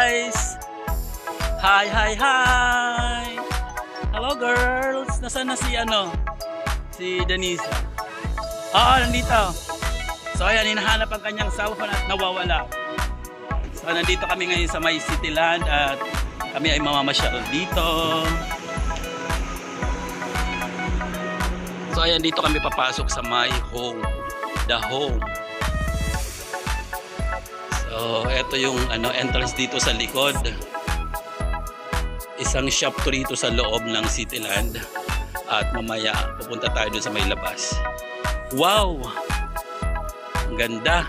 guys! Hi, hi, hi! Hello girls! Nasaan na si Denise? Nandito. So ayan, hinahanap ang kanyang cellphone at nawawala. So nandito kami ngayon sa may Cityland at kami ay mamamasyal dito. So ayan, dito kami papasok sa my home. The home. So ito yung entrance dito sa likod. Isang shop to rito sa loob ng Cityland. At mamaya pupunta tayo dun sa may labas. Wow! Ang ganda!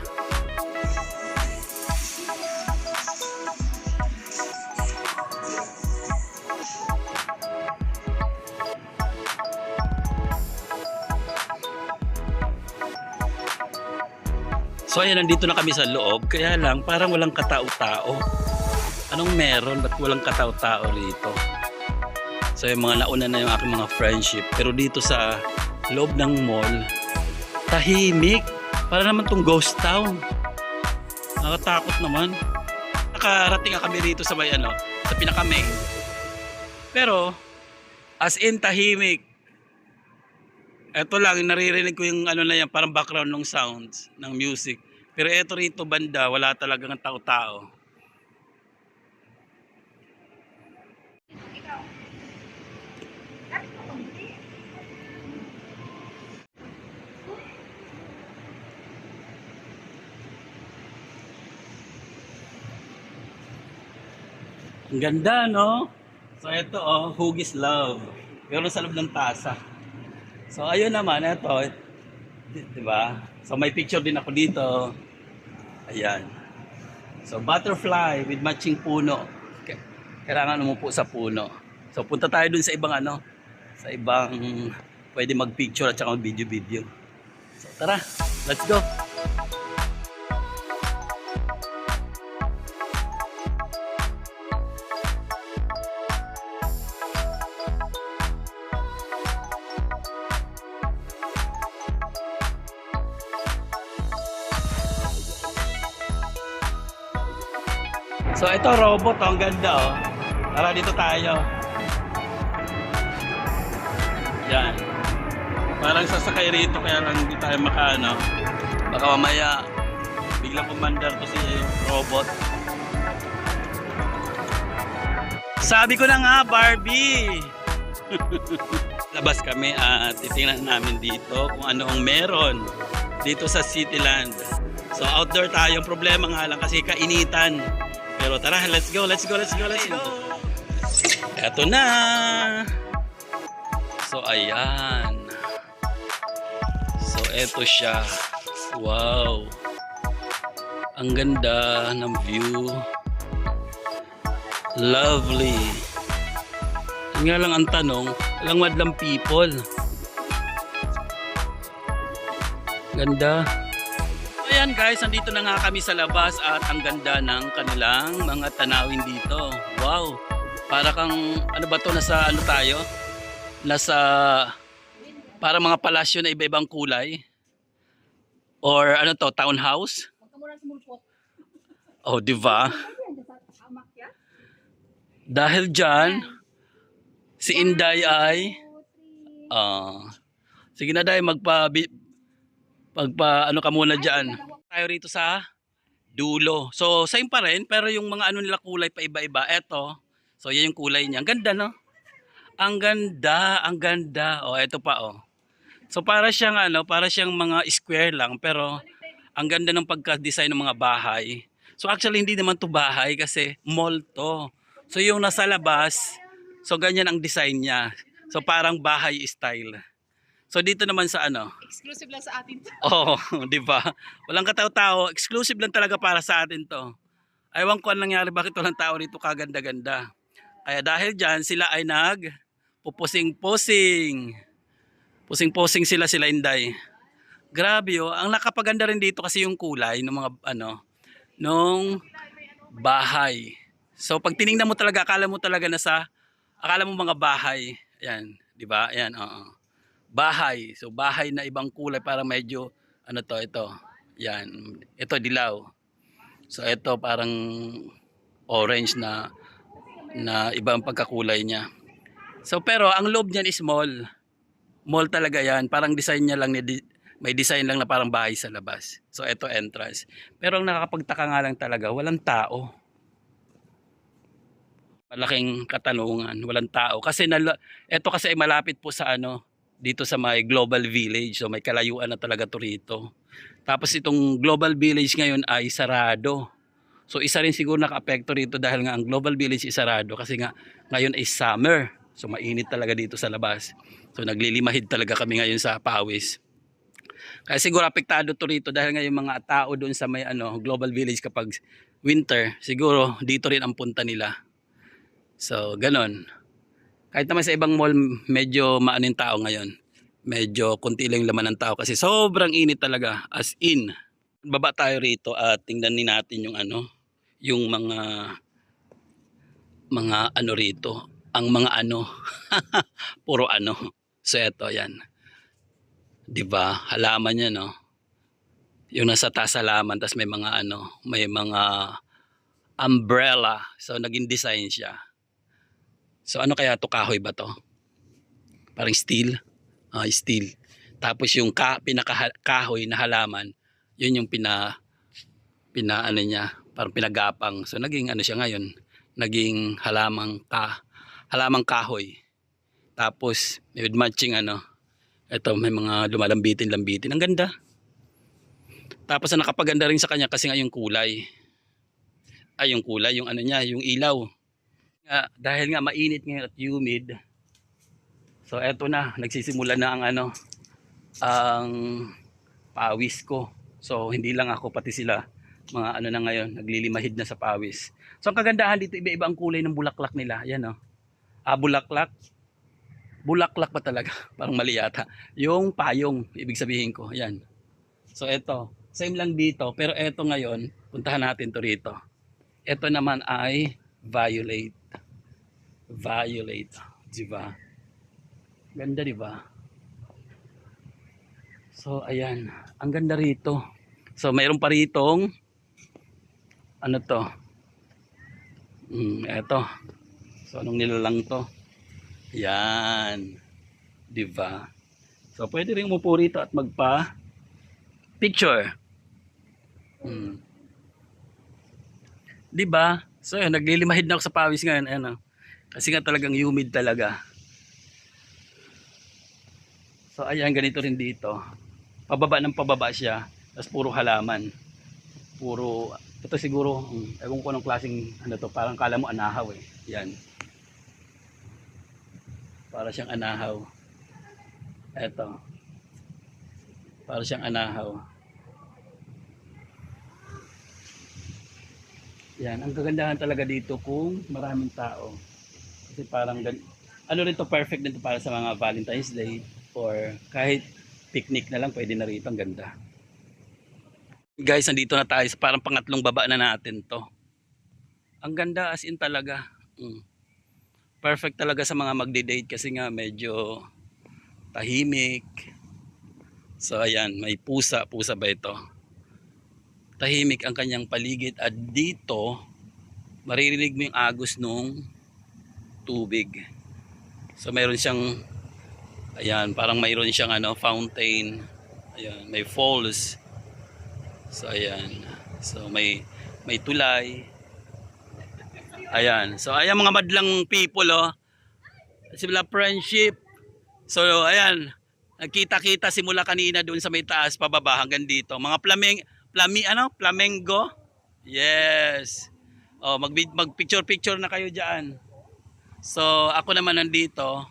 So ayan, nandito na kami sa loob. Kaya lang, parang walang katao-tao. Anong meron? Ba't walang katao-tao rito? So yung mga nauna na yung aking mga friendship. Pero dito sa loob ng mall, tahimik. Para naman tong ghost town. Nakatakot naman. Nakarating kami rito sa may sa pinaka-main. Pero, as in tahimik. Ito lang, naririnig ko yung na yan, parang background ng sounds, ng music. Pero eto rito banda, wala talagang tao-tao. Ang ganda, no? So ito, Huggies Love. Pero sa loob ng tasa. So ayun naman, ito, diba? So may picture din ako dito. Ayan. So butterfly with matching puno. Kailangan umupo sa puno. So punta tayo dun sa ibang sa ibang pwede mag-picture at saka mag-video-video. So tara, let's go. So ito robot, ang ganda Tara dito tayo. Yan. Parang sasakay rito kaya lang hindi tayo baka mamaya biglang kumandar to si robot. Sabi ko na nga, Barbie. Labas kami at titingnan namin dito kung ano ang meron dito sa Cityland. So outdoor tayo, ang problema nga lang kasi kainitan. Pero tara, let's go. Eto na. So ayan. So eto siya. Wow. Ang ganda ng view. Lovely. Yun nga lang ang tanong, walang madlang people. Ganda. Ayan guys, nandito na nga kami sa labas at ang ganda ng kanilang mga tanawin dito. Wow! Para kang, ba to, nasa tayo? Nasa, para mga palasyo na iba-ibang kulay. Or townhouse? Oh, diba? Dahil dyan, si Inday ay, sige na Day, magpa ka muna dyan. Tayo rito sa dulo. So, same pa rin, pero yung mga nila kulay pa iba-iba. Eto, so yan yung kulay niya. Ang ganda, no? Ang ganda. Eto pa, So, para siyang mga square lang, pero ang ganda ng pagka-design ng mga bahay. So, actually, hindi naman to bahay kasi mall to. So, yung nasa labas, so ganyan ang design niya. So, parang bahay style. So dito naman sa exclusive lang sa atin to. di ba? Walang katao-tao, exclusive lang talaga para sa atin to. Aywan ko anong nangyari, bakit walang tao rito kaganda-ganda. Kaya dahil diyan sila ay pupusing-pusing. Pusing-pusing sila Inday. Grabe ang nakapaganda rin dito kasi yung kulay ng mga nung bahay. So pag tiningnan mo talaga, akala mo mga bahay. Ayan, di ba? Ayan, bahay. So bahay na ibang kulay para medyo ito. Yan. Ito dilaw. So ito parang orange na iba ang pagkakulay niya. So pero ang loob niyan is mall. Mall talaga yan. Parang design niya lang, may design lang na parang bahay sa labas. So ito entrance. Pero ang nakakapagtaka nga lang talaga, walang tao. Malaking katanungan, walang tao. Kasi ito kasi ay malapit po sa dito sa may Global Village. So may kalayuan na talaga to rito. Tapos itong Global Village ngayon ay sarado. So isa rin siguro naka-apekto rito dahil nga ang Global Village is sarado kasi nga ngayon ay summer. So mainit talaga dito sa labas. So naglilimahid talaga kami ngayon sa pawis. Kaya siguro apektado to rito dahil nga yung mga tao doon sa may Global Village kapag winter, siguro dito rin ang punta nila. So ganon. Kahit naman sa ibang mall medyo maano yung tao ngayon. Medyo konti lang yung laman ng tao kasi sobrang init talaga, as in. Baba tayo rito at tingnan din natin yung yung mga rito, ang mga puro So eto yan. 'Di ba? Halaman 'yan, no. Yung nasa taas halaman tas may mga may mga umbrella. So naging design siya. So ano kaya to, kahoy ba to? Parang steel. Steel. Tapos yung pinaka-kahoy na halaman, yun yung pina niya, parang pinagapang. So naging siya ngayon, naging halamang kahoy. Tapos with matching ito may mga lumalambitin-lambitin. Ang ganda. Tapos ang nakapaganda rin sa kanya kasi nga yung kulay. Yung kulay, yung niya, yung ilaw. Dahil nga mainit ngayon at humid. So eto na, nagsisimula na ang pawis ko. So hindi lang ako, pati sila mga na ngayon, naglilimahid na sa pawis. So ang kagandahan dito, iba-iba ang kulay ng bulaklak nila. Ayan bulaklak. Bulaklak pa talaga, parang mali yata. Yung payong, ibig sabihin ko. Ayan. So eto, same lang dito, pero eto ngayon, puntahan natin to rito. Eto naman ay violet. Violet, di ba? Ganda, di ba? So ayan, ang ganda rito. So mayroon pa ritong to? Eto. So anong nilalang to? Yan. 'Di ba? So pwede ring umupo rito at magpa picture. 'Di ba? So yun, naglilimahid na ako sa pawis ngayon, Kasi nga talagang humid talaga. So ayan, ganito rin dito. Pababa ng pababa siya, tapos puro halaman. Puro, ito siguro, ewan ko anong klaseng to, parang kala mo anahaw eh. Yan. Para siyang anahaw. Eto. Para siyang anahaw. Yan, ang kagandahan talaga dito kung maraming tao. Kasi parang rito, perfect dito para sa mga Valentine's Day or kahit picnic na lang, pwede na rito. Ang ganda. Guys, nandito na tayo sa parang pangatlong baba na natin to. Ang ganda, as in talaga. Perfect talaga sa mga magde-date kasi nga medyo tahimik. So ayan, may pusa ba ito? Tahimik ang kanyang paligid at dito maririnig mo yung agos nung tubig. So mayroon siyang parang mayroon siyang fountain. Ayan, may falls. So ayan. So may tulay. Ayan. So ayan mga madlang people Simula friendship. So ayan. Nagkita-kita simula kanina doon sa may taas pababa hanggang dito. Mga flamengo. Yes. Mag-picture na kayo diyan. So ako naman nandito.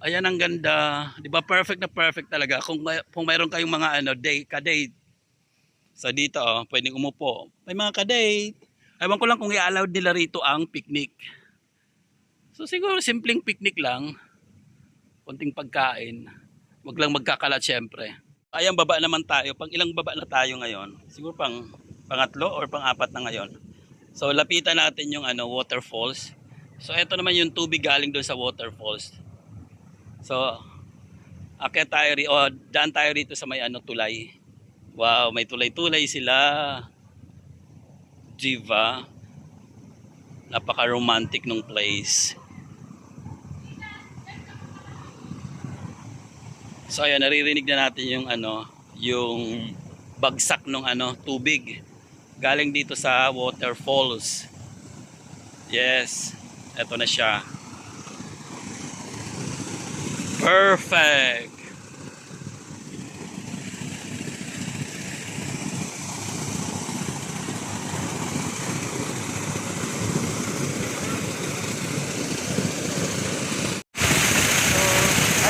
Ayan, ang ganda. 'Di ba perfect na perfect talaga kung mayroon kayong mga ka-date. So dito pwedeng umupo. May mga ka-date. Ewan ko lang kung i-allowed nila rito ang picnic. So siguro simpleng picnic lang. Konting pagkain. Wag lang magkakalat syempre. Ayan, baba naman tayo. Pang ilang baba na tayo ngayon? Siguro pangatlo or pang-apat na ngayon. So lapitan natin yung waterfalls. So ito naman yung tubig galing doon sa waterfalls. So akyat tayo daan tayo rito sa may tulay. Wow, may tulay-tulay sila. Diba? Napaka-romantic nung place. So ayan, naririnig na natin yung yung bagsak ng tubig galing dito sa waterfalls. Yes, eto na siya. Perfect.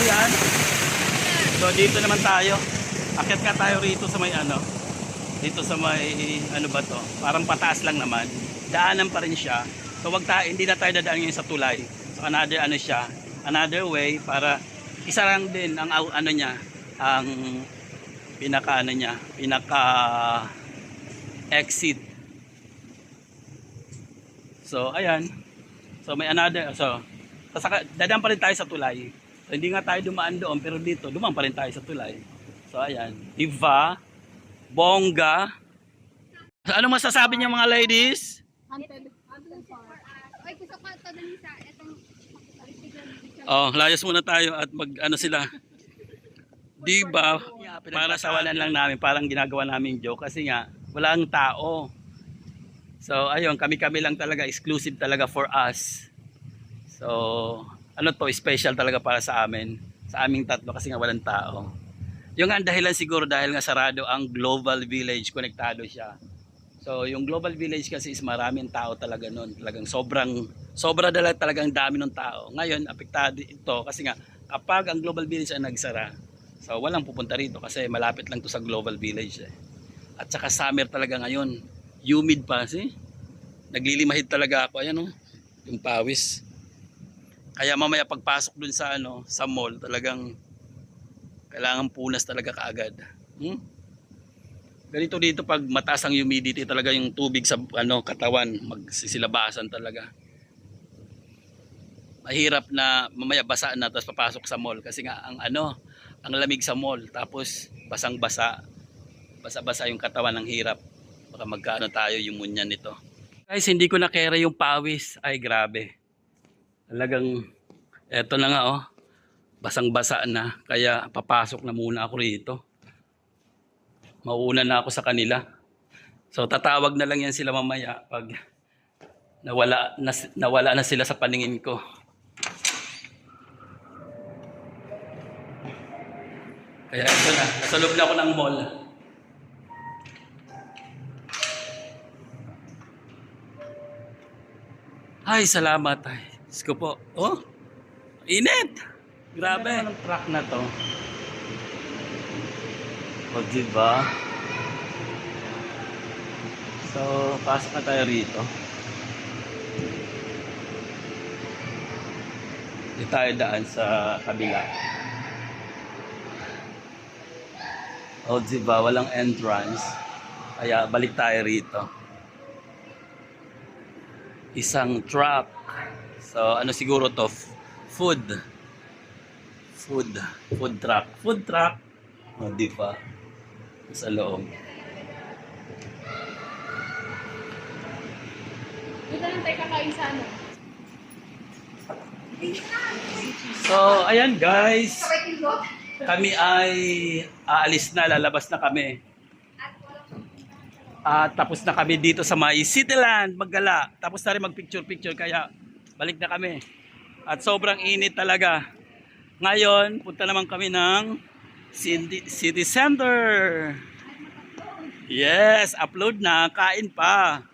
Ayan. So dito naman tayo. Akyat ka tayo rito sa may dito sa may ba to? Parang pataas lang naman. Daanan pa rin siya. So hindi na tayo dadaan ngayon sa tulay. So another siya, another way para isa lang din ang niya, ang pinaka exit. So ayan. So may another, dadaan pa rin tayo sa tulay. So, hindi nga tayo dumaan doon, pero dito, dumaan pa rin tayo sa tulay. So, ayan. Diba? Bongga. So, ano masasabi niyo mga ladies? Oh, layas muna tayo at sila. Diba? Para sawalan lang namin, parang ginagawa namin joke kasi nga, walang tao. So, ayun, kami-kami lang talaga, exclusive talaga for us. So, special talaga para sa amin, sa aming tatlo kasi nga walang tao. Yung nga dahilan siguro dahil nga sarado ang Global Village, konektado siya. So yung Global Village kasi is maraming tao talaga noon, talagang sobra talagang dami ng tao. Ngayon apektado ito kasi nga kapag ang Global Village ay nagsara, so walang pupunta rito kasi malapit lang to sa Global Village At saka summer talaga ngayon, humid pa naglilimahid talaga ako, ayan yung pawis. Kaya mamaya pagpasok dun sa sa mall, talagang kailangan punas talaga kaagad. Ganito dito pag mataas ang humidity talaga yung tubig sa katawan, magsisilabasan talaga. Mahirap na mamaya basa na tapos papasok sa mall kasi nga ang ang lamig sa mall tapos basang-basa. Basa-basa yung katawan, ng hirap. Baka magkaano tayo yung munyan nito. Guys, hindi ko na kera yung pawis. Ay grabe. Talagang eto na nga basang-basa na, kaya papasok na muna ako rito. Mauuna na ako sa kanila. So tatawag na lang yan sila mamaya pag nawala na sila sa paningin ko. Kaya ito na, nasa loob na ako ng mall. Ay, salamat. Ay, Diyos ko po. Oh, init! Grabe. Ano ng truck na to? O, diba? So, pasok na tayo rito. Hindi tayo daan sa kabila. O, diba? Walang entrance. Kaya, balik tayo rito. Isang truck. So, siguro to? Food truck. O, diba? Sa loob. Dito lang tayo kakain sa So, ayan guys. Kami ay aalis na, lalabas na kami. Tapos na kami dito sa may Cityland, Maggala. Tapos na rin mag-picture-picture, kaya balik na kami. At sobrang init talaga. Ngayon, punta naman kami ng City Center. Yes, upload na, kain pa.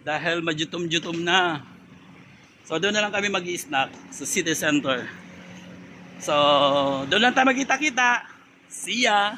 Dahil majutom-jutom na. So doon na lang kami mag-i-snack sa City Center. So doon lang tayo magkita-kita. See ya!